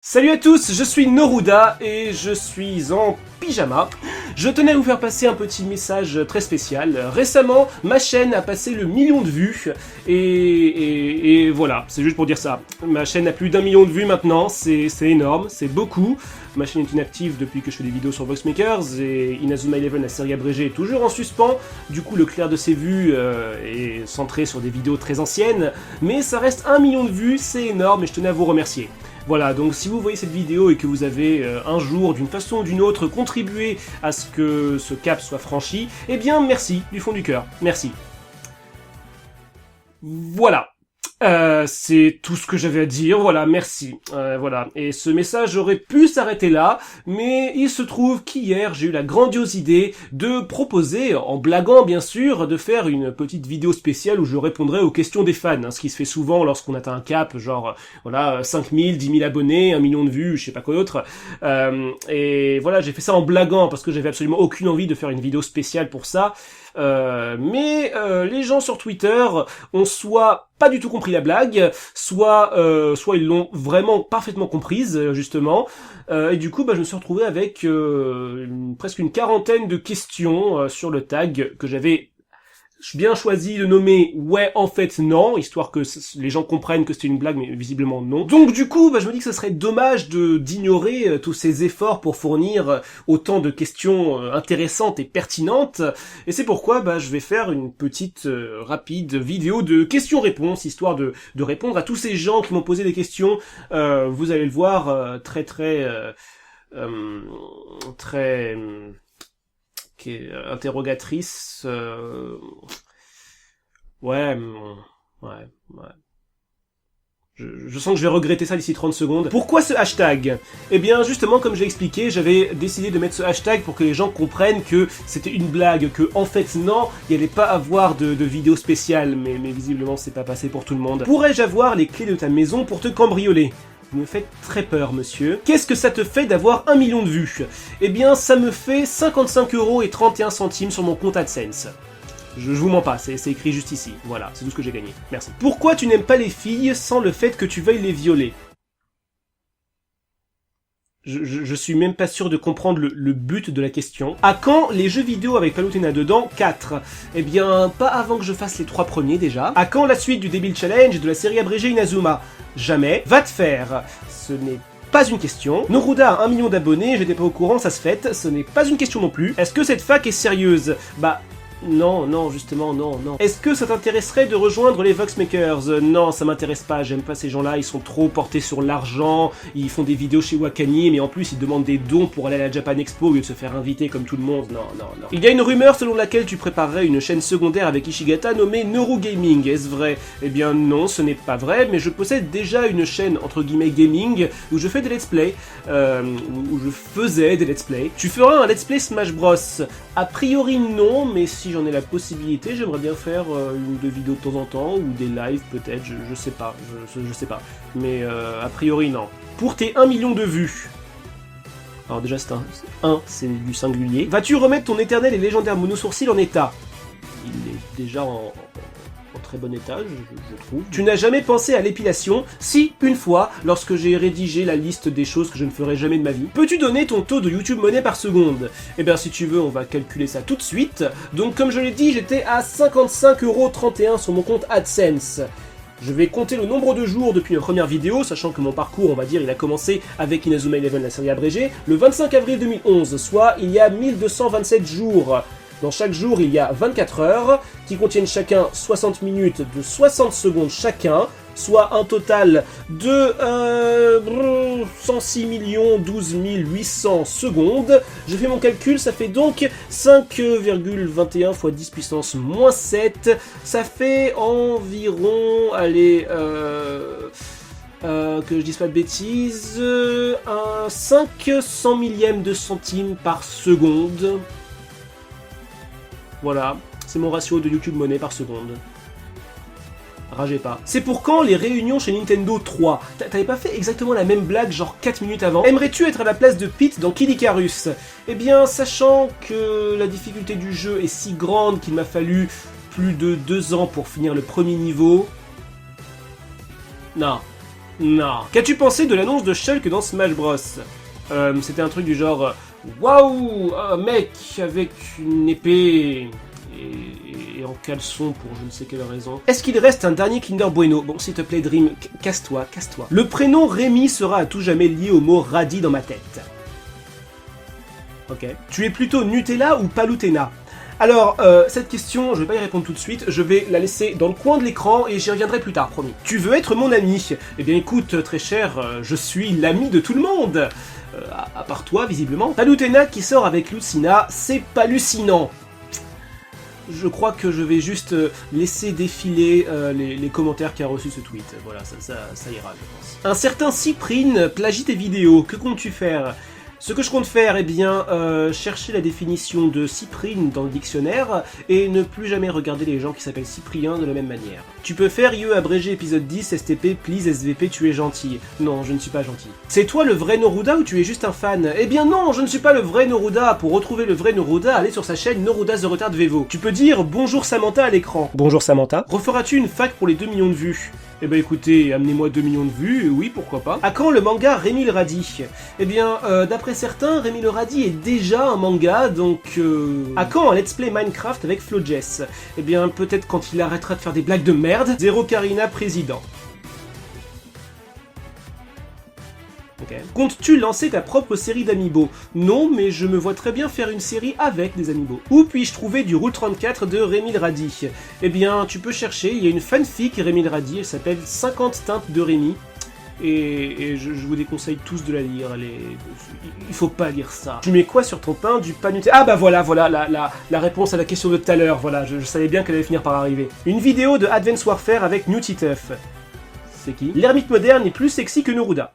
Salut à tous, je suis Noruda et je suis en pyjama. Je tenais à vous faire passer un petit message très spécial. Récemment, ma chaîne a passé le 1 000 000 de vues et voilà, c'est juste pour dire ça. Ma chaîne a plus d'1 million de vues maintenant, c'est énorme, c'est beaucoup. Ma chaîne est inactive depuis que je fais des vidéos sur Voxmakers et Inazuma Eleven, la série abrégée, est toujours en suspens. Du coup, le clair de ses vues est centré sur des vidéos très anciennes, mais ça reste 1 million de vues, c'est énorme et je tenais à vous remercier. Voilà, donc si vous voyez cette vidéo et que vous avez un jour, d'une façon ou d'une autre, contribué à ce que ce cap soit franchi, eh bien merci, du fond du cœur, merci. Voilà. C'est tout ce que j'avais à dire, voilà, merci. Voilà, et ce message aurait pu s'arrêter là, mais il se trouve qu'hier, j'ai eu la grandiose idée de proposer, en blaguant bien sûr, de faire une petite vidéo spéciale où je répondrai aux questions des fans, hein, ce qui se fait souvent lorsqu'on atteint un cap, genre, voilà, 5 000, 10 000 abonnés, 1 million de vues, je sais pas quoi d'autre. Et voilà, j'ai fait ça en blaguant, parce que j'avais absolument aucune envie de faire une vidéo spéciale pour ça. Mais les gens sur Twitter ont soit pas du tout compris la blague, soit ils l'ont vraiment parfaitement comprise, justement. Et du coup, je me suis retrouvé avec presque une quarantaine de questions sur le tag que j'avais bien choisi de nommer ouais en fait non, histoire que les gens comprennent que c'était une blague, mais visiblement non. Donc du coup, je me dis que ce serait dommage d'ignorer tous ces efforts pour fournir autant de questions intéressantes et pertinentes, et c'est pourquoi je vais faire une petite rapide vidéo de questions-réponses, histoire de répondre à tous ces gens qui m'ont posé des questions. Vous allez le voir, très qui est interrogatrice. Ouais. Je sens que je vais regretter ça d'ici 30 secondes. Pourquoi ce hashtag? Eh bien, justement, comme j'ai expliqué, j'avais décidé de mettre ce hashtag pour que les gens comprennent que c'était une blague, que en fait, non, il n'y allait pas avoir de vidéo spéciale, mais visiblement, c'est pas passé pour tout le monde. Pourrais-je avoir les clés de ta maison pour te cambrioler? Vous me faites très peur, monsieur. Qu'est-ce que ça te fait d'avoir 1 million de vues? Eh bien, ça me fait 55,31 € sur mon compte AdSense. Je vous mens pas, c'est écrit juste ici. Voilà, c'est tout ce que j'ai gagné. Merci. Pourquoi tu n'aimes pas les filles sans le fait que tu veuilles les violer? Je suis même pas sûr de comprendre le but de la question. À quand les jeux vidéo avec Palutena dedans? 4. Eh bien, pas avant que je fasse les 3 premiers déjà. À quand la suite du Débile Challenge et de la série abrégée Inazuma? Jamais. Va te faire. Ce n'est pas une question. Noruda a 1 million d'abonnés, j'étais pas au courant, ça se fête. Ce n'est pas une question non plus. Est-ce que cette fac est sérieuse? Non, justement, non. Est-ce que ça t'intéresserait de rejoindre les Voxmakers? Non, ça m'intéresse pas, j'aime pas ces gens-là, ils sont trop portés sur l'argent, ils font des vidéos chez Wakani, mais en plus ils demandent des dons pour aller à la Japan Expo au lieu de se faire inviter comme tout le monde, non. Il y a une rumeur selon laquelle tu préparerais une chaîne secondaire avec Ishigata nommée Neuro Gaming, est-ce vrai? Eh bien non, ce n'est pas vrai, mais je possède déjà une chaîne entre guillemets gaming où je fais des let's play, où je faisais des let's play. Tu feras un let's play Smash Bros? A priori non, mais si j'en ai la possibilité, j'aimerais bien faire une ou deux vidéos de temps en temps, ou des lives peut-être, je sais pas, je sais pas. Mais a priori non. Pour tes 1 million de vues, alors déjà c'est c'est du singulier. Vas-tu remettre ton éternel et légendaire monosourcil en état? Il est déjà en très bon état, je trouve. Tu n'as jamais pensé à l'épilation? Si, une fois, lorsque j'ai rédigé la liste des choses que je ne ferai jamais de ma vie. Peux-tu donner ton taux de YouTube monnaie par seconde? Eh bien, si tu veux, on va calculer ça tout de suite. Donc, comme je l'ai dit, j'étais à 55,31 € sur mon compte AdSense. Je vais compter le nombre de jours depuis ma première vidéo, sachant que mon parcours, on va dire, il a commencé avec Inazuma Eleven, la série abrégée, le 25 avril 2011, soit il y a 1227 jours. Dans chaque jour, il y a 24 heures, qui contiennent chacun 60 minutes de 60 secondes chacun, soit un total de 106 12 800 secondes. Je fais mon calcul, ça fait donc 5,21 x 10 puissance moins 7. Ça fait environ, allez, que je dise pas de bêtises, un 500 millième de centime par seconde. Voilà, c'est mon ratio de YouTube monnaie par seconde. Ragez pas. C'est pour quand les réunions chez Nintendo 3? T'avais pas fait exactement la même blague genre 4 minutes avant? Aimerais-tu être à la place de Pete dans Kid Icarus? Eh bien, sachant que la difficulté du jeu est si grande qu'il m'a fallu plus de 2 ans pour finir le premier niveau... Non. Non. Qu'as-tu pensé de l'annonce de Shulk dans Smash Bros? C'était un truc du genre... Waouh, un mec avec une épée... Et en caleçon pour je ne sais quelle raison. Est-ce qu'il reste un dernier Kinder Bueno? Bon, s'il te plaît, Dream, casse-toi, casse-toi. Le prénom Rémi sera à tout jamais lié au mot radis dans ma tête. Ok. Tu es plutôt Nutella ou Palutena? Alors, cette question, je vais pas y répondre tout de suite, je vais la laisser dans le coin de l'écran et j'y reviendrai plus tard, promis. Tu veux être mon ami? Eh bien écoute, très cher, je suis l'ami de tout le monde. À part toi, visiblement. Palutena qui sort avec Lucina, c'est hallucinant. Je crois que je vais juste laisser défiler les commentaires qu'a reçu ce tweet. Voilà, ça ira, je pense. Un certain Cyprine plagie tes vidéos. Que comptes-tu faire? Ce que je compte faire, eh bien, chercher la définition de Cyprine dans le dictionnaire et ne plus jamais regarder les gens qui s'appellent Cyprien de la même manière. Tu peux faire IE abrégé épisode 10, STP, please, SVP, tu es gentil. Non, je ne suis pas gentil. C'est toi le vrai Noruda ou tu es juste un fan? Eh bien non, je ne suis pas le vrai Noruda. Pour retrouver le vrai Noruda, allez sur sa chaîne Noruda The Retard Vevo. Tu peux dire bonjour Samantha à l'écran. Bonjour Samantha. Referas-tu une fac pour les 2 millions de vues? Eh ben écoutez, amenez-moi 2 millions de vues, oui, pourquoi pas. À quand le manga Rémi le Radis? Eh bien, d'après certains, Rémi le Radis est déjà un manga, donc... À quand un let's play Minecraft avec FloJess? Eh bien, peut-être quand il arrêtera de faire des blagues de merde. Zéro Karina président. Okay. Comptes-tu lancer ta propre série d'amiibo? Non, mais je me vois très bien faire une série avec des amiibo. Où puis-je trouver du Rule 34 de Rémi le Radis? Eh bien, tu peux chercher, il y a une fanfic Rémi le Radis, elle s'appelle 50 teintes de Rémi. Et je vous déconseille tous de la lire, il faut pas lire ça. Tu mets quoi sur ton pain? Du pain Nutella? Ah bah voilà la réponse à la question de tout à l'heure, voilà, je savais bien qu'elle allait finir par arriver. Une vidéo de Advance Warfare avec New Titeuf. C'est qui? L'ermite moderne est plus sexy que Noruda.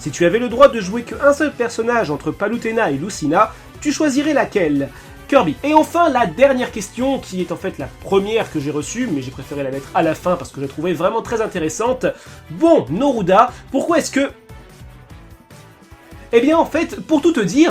Si tu avais le droit de jouer qu'un seul personnage entre Palutena et Lucina, tu choisirais laquelle? Kirby. Et enfin, la dernière question, qui est en fait la première que j'ai reçue, mais j'ai préféré la mettre à la fin parce que je la trouvais vraiment très intéressante. Bon, Noruda, pourquoi est-ce que... Eh bien, en fait, pour tout te dire...